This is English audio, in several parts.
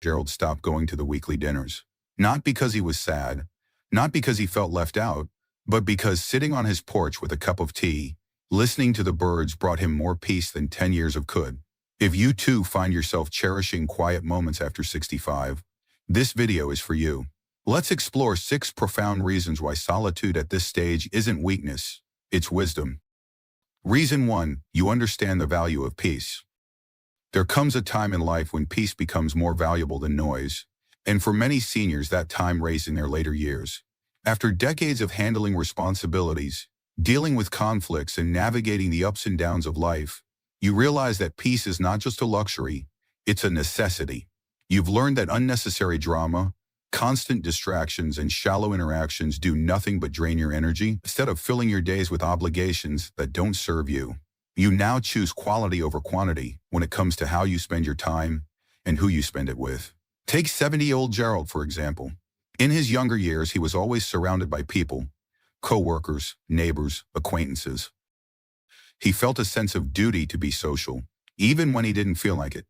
Gerald stopped going to the weekly dinners. Not because he was sad, not because he felt left out, but because sitting on his porch with a cup of tea, listening to the birds brought him more peace than 10 years of could. If you too find yourself cherishing quiet moments after 65, this video is for you. Let's explore 6 profound reasons why solitude at this stage isn't weakness, it's wisdom. Reason 1, you understand the value of peace. There comes a time in life when peace becomes more valuable than noise, and for many seniors that time raised in their later years. After decades of handling responsibilities, dealing with conflicts, and navigating the ups and downs of life, you realize that peace is not just a luxury, it's a necessity. You've learned that unnecessary drama, constant distractions, and shallow interactions do nothing but drain your energy. Instead of filling your days with obligations that don't serve you, you now choose quality over quantity when it comes to how you spend your time and who you spend it with. Take 70-year-old Gerald, for example. In his younger years, he was always surrounded by people, co-workers, neighbors, acquaintances. He felt a sense of duty to be social, even when he didn't feel like it.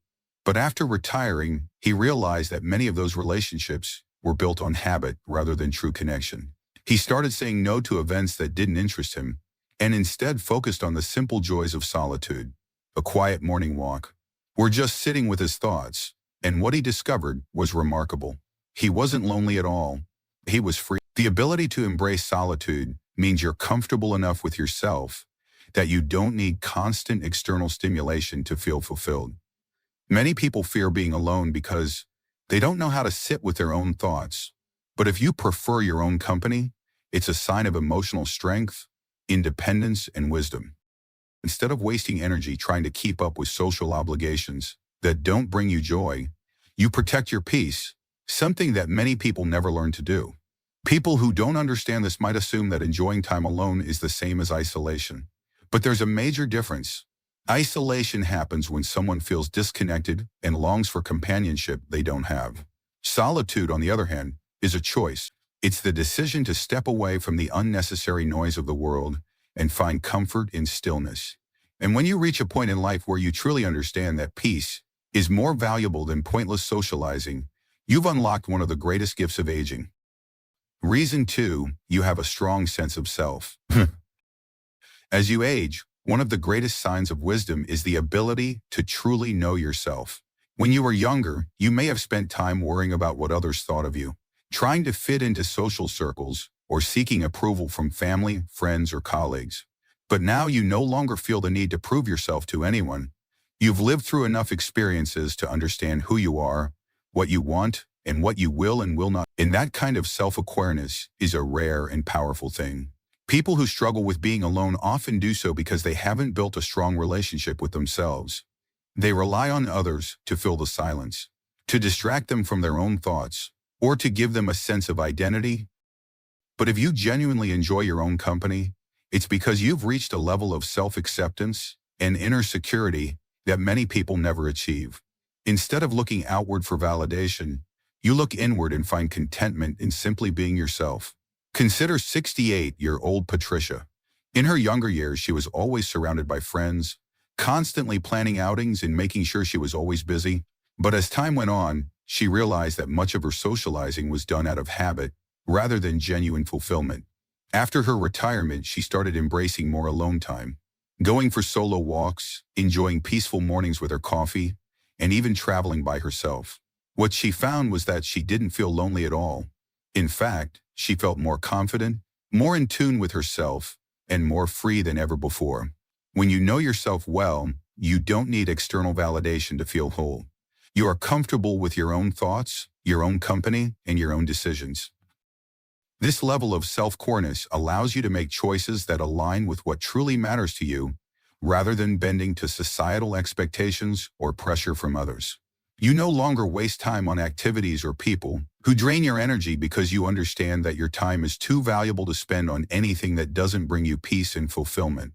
But after retiring, he realized that many of those relationships were built on habit rather than true connection. He started saying no to events that didn't interest him, and instead focused on the simple joys of solitude, a quiet morning walk, or just sitting with his thoughts. And what he discovered was remarkable. He wasn't lonely at all. He was free. The ability to embrace solitude means you're comfortable enough with yourself that you don't need constant external stimulation to feel fulfilled. Many people fear being alone because they don't know how to sit with their own thoughts. But if you prefer your own company, it's a sign of emotional strength, independence, and wisdom. Instead of wasting energy trying to keep up with social obligations that don't bring you joy, you protect your peace, something that many people never learn to do. People who don't understand this might assume that enjoying time alone is the same as isolation. But there's a major difference. Isolation happens when someone feels disconnected and longs for companionship they don't have. Solitude, on the other hand, is a choice. It's the decision to step away from the unnecessary noise of the world and find comfort in stillness. And when you reach a point in life where you truly understand that peace is more valuable than pointless socializing, you've unlocked one of the greatest gifts of aging. Reason 2, you have a strong sense of self. As you age, one of the greatest signs of wisdom is the ability to truly know yourself. When you were younger, you may have spent time worrying about what others thought of you, trying to fit into social circles, or seeking approval from family, friends, or colleagues. But now you no longer feel the need to prove yourself to anyone. You've lived through enough experiences to understand who you are, what you want, and what you will and will not. And that kind of self-awareness is a rare and powerful thing. People who struggle with being alone often do so because they haven't built a strong relationship with themselves. They rely on others to fill the silence, to distract them from their own thoughts, or to give them a sense of identity. But if you genuinely enjoy your own company, it's because you've reached a level of self-acceptance and inner security that many people never achieve. Instead of looking outward for validation, you look inward and find contentment in simply being yourself. Consider 68-year-old Patricia. In her younger years, she was always surrounded by friends, constantly planning outings and making sure she was always busy. But as time went on, she realized that much of her socializing was done out of habit rather than genuine fulfillment. After her retirement, she started embracing more alone time, going for solo walks, enjoying peaceful mornings with her coffee, and even traveling by herself. What she found was that she didn't feel lonely at all. In fact, she felt more confident, more in tune with herself, and more free than ever before. When you know yourself well, you don't need external validation to feel whole. You are comfortable with your own thoughts, your own company, and your own decisions. This level of self-awareness allows you to make choices that align with what truly matters to you, rather than bending to societal expectations or pressure from others. You no longer waste time on activities or people who drain your energy because you understand that your time is too valuable to spend on anything that doesn't bring you peace and fulfillment.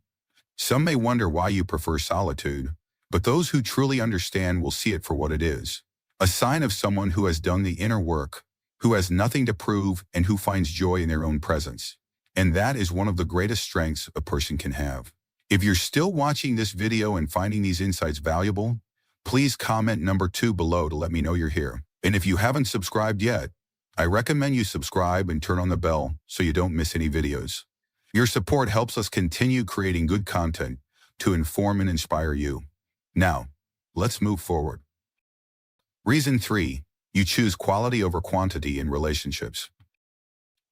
Some may wonder why you prefer solitude, but those who truly understand will see it for what it is. A sign of someone who has done the inner work, who has nothing to prove, and who finds joy in their own presence. And that is one of the greatest strengths a person can have. If you're still watching this video and finding these insights valuable, please comment number 2 below to let me know you're here. And if you haven't subscribed yet, I recommend you subscribe and turn on the bell so you don't miss any videos. Your support helps us continue creating good content to inform and inspire you. Now, let's move forward. Reason 3. You choose quality over quantity in relationships.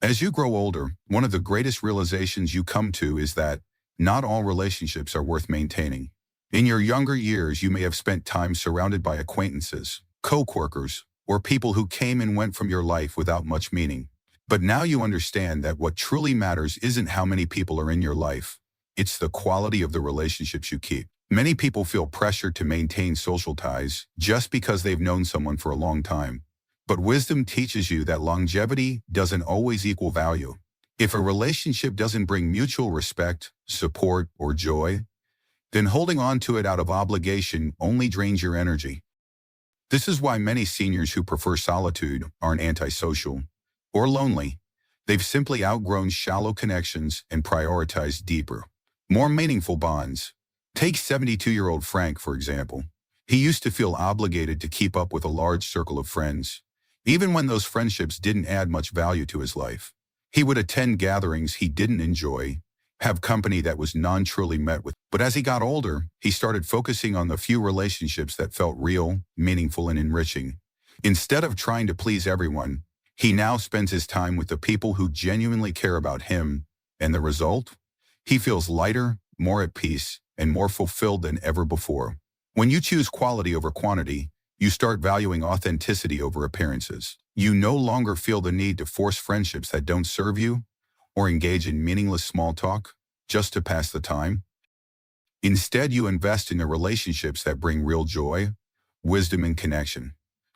As you grow older, one of the greatest realizations you come to is that not all relationships are worth maintaining. In your younger years, you may have spent time surrounded by acquaintances, co-workers, or people who came and went from your life without much meaning. But now you understand that what truly matters isn't how many people are in your life. It's the quality of the relationships you keep. Many people feel pressure to maintain social ties just because they've known someone for a long time. But wisdom teaches you that longevity doesn't always equal value. If a relationship doesn't bring mutual respect, support, or joy, then holding on to it out of obligation only drains your energy. This is why many seniors who prefer solitude aren't antisocial or lonely. They've simply outgrown shallow connections and prioritized deeper, more meaningful bonds. Take 72-year-old Frank, for example. He used to feel obligated to keep up with a large circle of friends, even when those friendships didn't add much value to his life. He would attend gatherings he didn't enjoy, have company that was non-truly met with. But as he got older, he started focusing on the few relationships that felt real, meaningful, and enriching. Instead of trying to please everyone, he now spends his time with the people who genuinely care about him, and the result? He feels lighter, more at peace, and more fulfilled than ever before. When you choose quality over quantity, you start valuing authenticity over appearances. You no longer feel the need to force friendships that don't serve you or engage in meaningless small talk just to pass the time. Instead, you invest in the relationships that bring real joy, wisdom, and connection.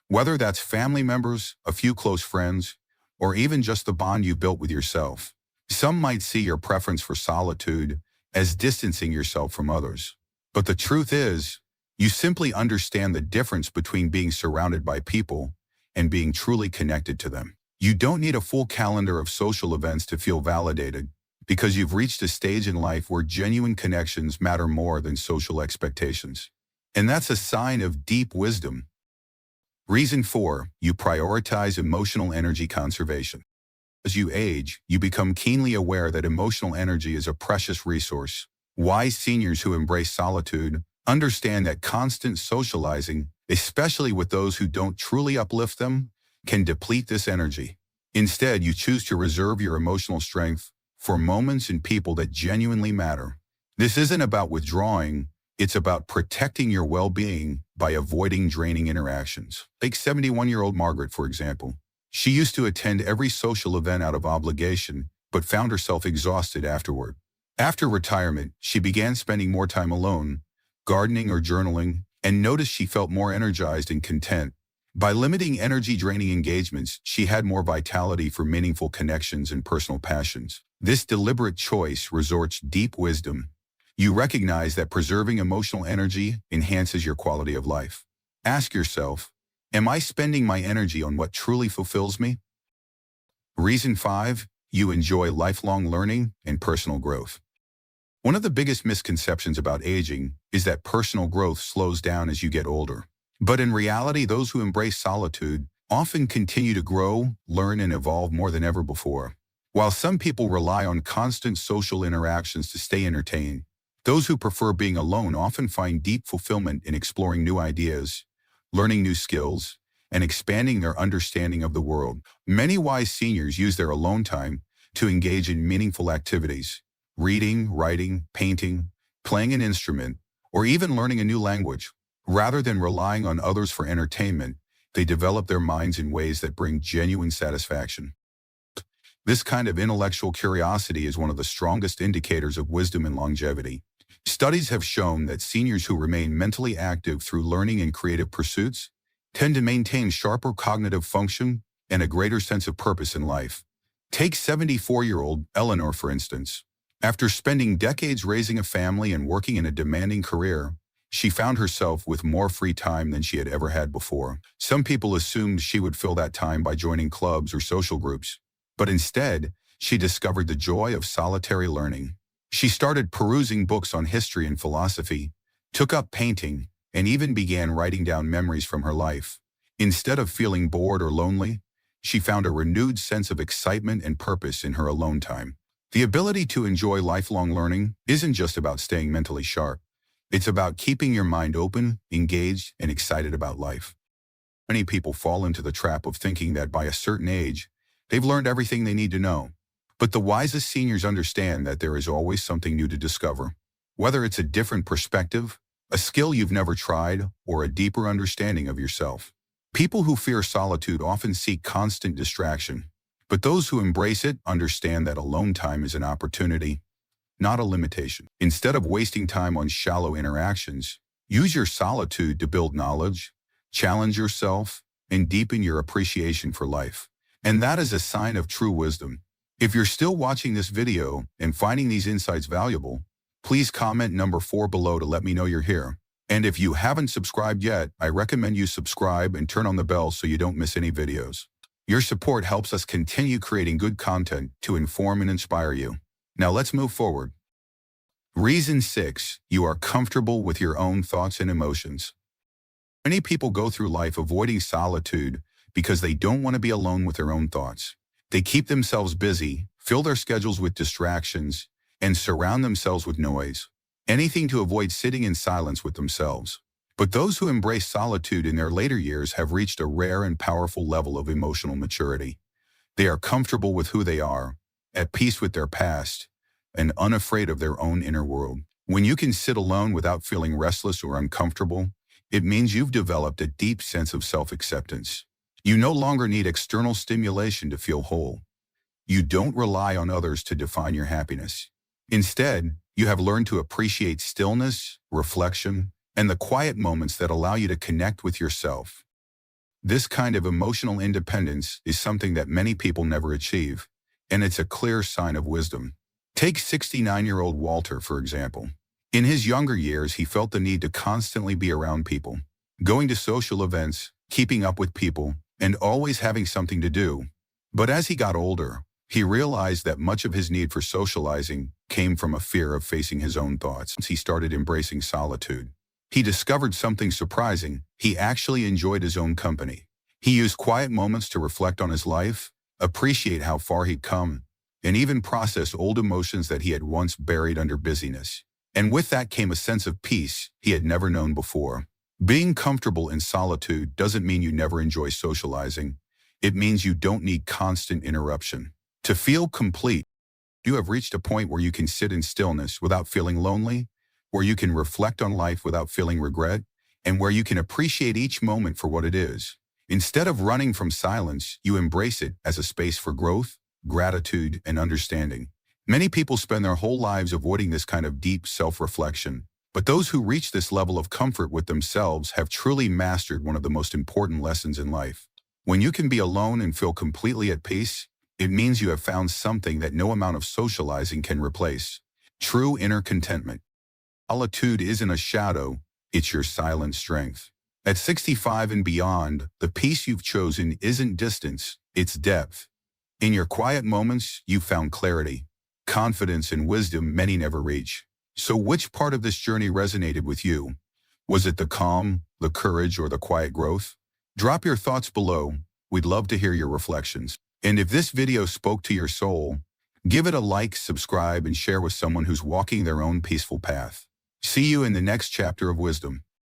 Whether that's family members, a few close friends, or even just the bond you built with yourself. Some might see your preference for solitude as distancing yourself from others. But the truth is, you simply understand the difference between being surrounded by people and being truly connected to them. You don't need a full calendar of social events to feel validated, because you've reached a stage in life where genuine connections matter more than social expectations. And that's a sign of deep wisdom. Reason 4, you prioritize emotional energy conservation. As you age, you become keenly aware that emotional energy is a precious resource. Wise seniors who embrace solitude understand that constant socializing, especially with those who don't truly uplift them, can deplete this energy. Instead, you choose to reserve your emotional strength for moments and people that genuinely matter. This isn't about withdrawing, it's about protecting your well-being by avoiding draining interactions. Take 71-year-old Margaret, for example. She used to attend every social event out of obligation, but found herself exhausted afterward. After retirement, she began spending more time alone, gardening or journaling, and noticed she felt more energized and content. By limiting energy-draining engagements, she had more vitality for meaningful connections and personal passions. This deliberate choice resorts deep wisdom. You recognize that preserving emotional energy enhances your quality of life. Ask yourself, am I spending my energy on what truly fulfills me? Reason 5, you enjoy lifelong learning and personal growth. One of the biggest misconceptions about aging is that personal growth slows down as you get older. But in reality, those who embrace solitude often continue to grow, learn, and evolve more than ever before. While some people rely on constant social interactions to stay entertained, those who prefer being alone often find deep fulfillment in exploring new ideas, learning new skills, and expanding their understanding of the world. Many wise seniors use their alone time to engage in meaningful activities, reading, writing, painting, playing an instrument, or even learning a new language. Rather than relying on others for entertainment, they develop their minds in ways that bring genuine satisfaction. This kind of intellectual curiosity is one of the strongest indicators of wisdom and longevity. Studies have shown that seniors who remain mentally active through learning and creative pursuits tend to maintain sharper cognitive function and a greater sense of purpose in life. Take 74-year-old Eleanor, for instance. After spending decades raising a family and working in a demanding career, she found herself with more free time than she had ever had before. Some people assumed she would fill that time by joining clubs or social groups, but instead, she discovered the joy of solitary learning. She started perusing books on history and philosophy, took up painting, and even began writing down memories from her life. Instead of feeling bored or lonely, she found a renewed sense of excitement and purpose in her alone time. The ability to enjoy lifelong learning isn't just about staying mentally sharp. It's about keeping your mind open, engaged, and excited about life. Many people fall into the trap of thinking that by a certain age, they've learned everything they need to know. But the wisest seniors understand that there is always something new to discover. Whether it's a different perspective, a skill you've never tried, or a deeper understanding of yourself. People who fear solitude often seek constant distraction, but those who embrace it understand that alone time is an opportunity, not a limitation. Instead of wasting time on shallow interactions, use your solitude to build knowledge, challenge yourself, and deepen your appreciation for life. And that is a sign of true wisdom. If you're still watching this video and finding these insights valuable, please comment number 4 below to let me know you're here. And if you haven't subscribed yet, I recommend you subscribe and turn on the bell so you don't miss any videos. Your support helps us continue creating good content to inform and inspire you. Now let's move forward. Reason 6, you are comfortable with your own thoughts and emotions. Many people go through life avoiding solitude because they don't want to be alone with their own thoughts. They keep themselves busy, fill their schedules with distractions, and surround themselves with noise. Anything to avoid sitting in silence with themselves. But those who embrace solitude in their later years have reached a rare and powerful level of emotional maturity. They are comfortable with who they are, at peace with their past, and unafraid of their own inner world. When you can sit alone without feeling restless or uncomfortable, it means you've developed a deep sense of self-acceptance. You no longer need external stimulation to feel whole. You don't rely on others to define your happiness. Instead, you have learned to appreciate stillness, reflection, and the quiet moments that allow you to connect with yourself. This kind of emotional independence is something that many people never achieve, and it's a clear sign of wisdom. Take 69-year-old Walter, for example. In his younger years, he felt the need to constantly be around people, going to social events, keeping up with people, and always having something to do. But as he got older, he realized that much of his need for socializing came from a fear of facing his own thoughts. Once he started embracing solitude, he discovered something surprising. He actually enjoyed his own company. He used quiet moments to reflect on his life, appreciate how far he'd come, and even process old emotions that he had once buried under busyness. And with that came a sense of peace he had never known before. Being comfortable in solitude doesn't mean you never enjoy socializing. It means you don't need constant interruption. To feel complete, you have reached a point where you can sit in stillness without feeling lonely, where you can reflect on life without feeling regret, and where you can appreciate each moment for what it is. Instead of running from silence, you embrace it as a space for growth, gratitude, and understanding. Many people spend their whole lives avoiding this kind of deep self-reflection, but those who reach this level of comfort with themselves have truly mastered one of the most important lessons in life. When you can be alone and feel completely at peace, it means you have found something that no amount of socializing can replace. True inner contentment. Solitude isn't a shadow, it's your silent strength. At 65 and beyond, the peace you've chosen isn't distance, it's depth. In your quiet moments, you've found clarity, confidence, and wisdom many never reach. So which part of this journey resonated with you? Was it the calm, the courage, or the quiet growth? Drop your thoughts below. We'd love to hear your reflections. And if this video spoke to your soul, give it a like, subscribe, and share with someone who's walking their own peaceful path. See you in the next chapter of wisdom.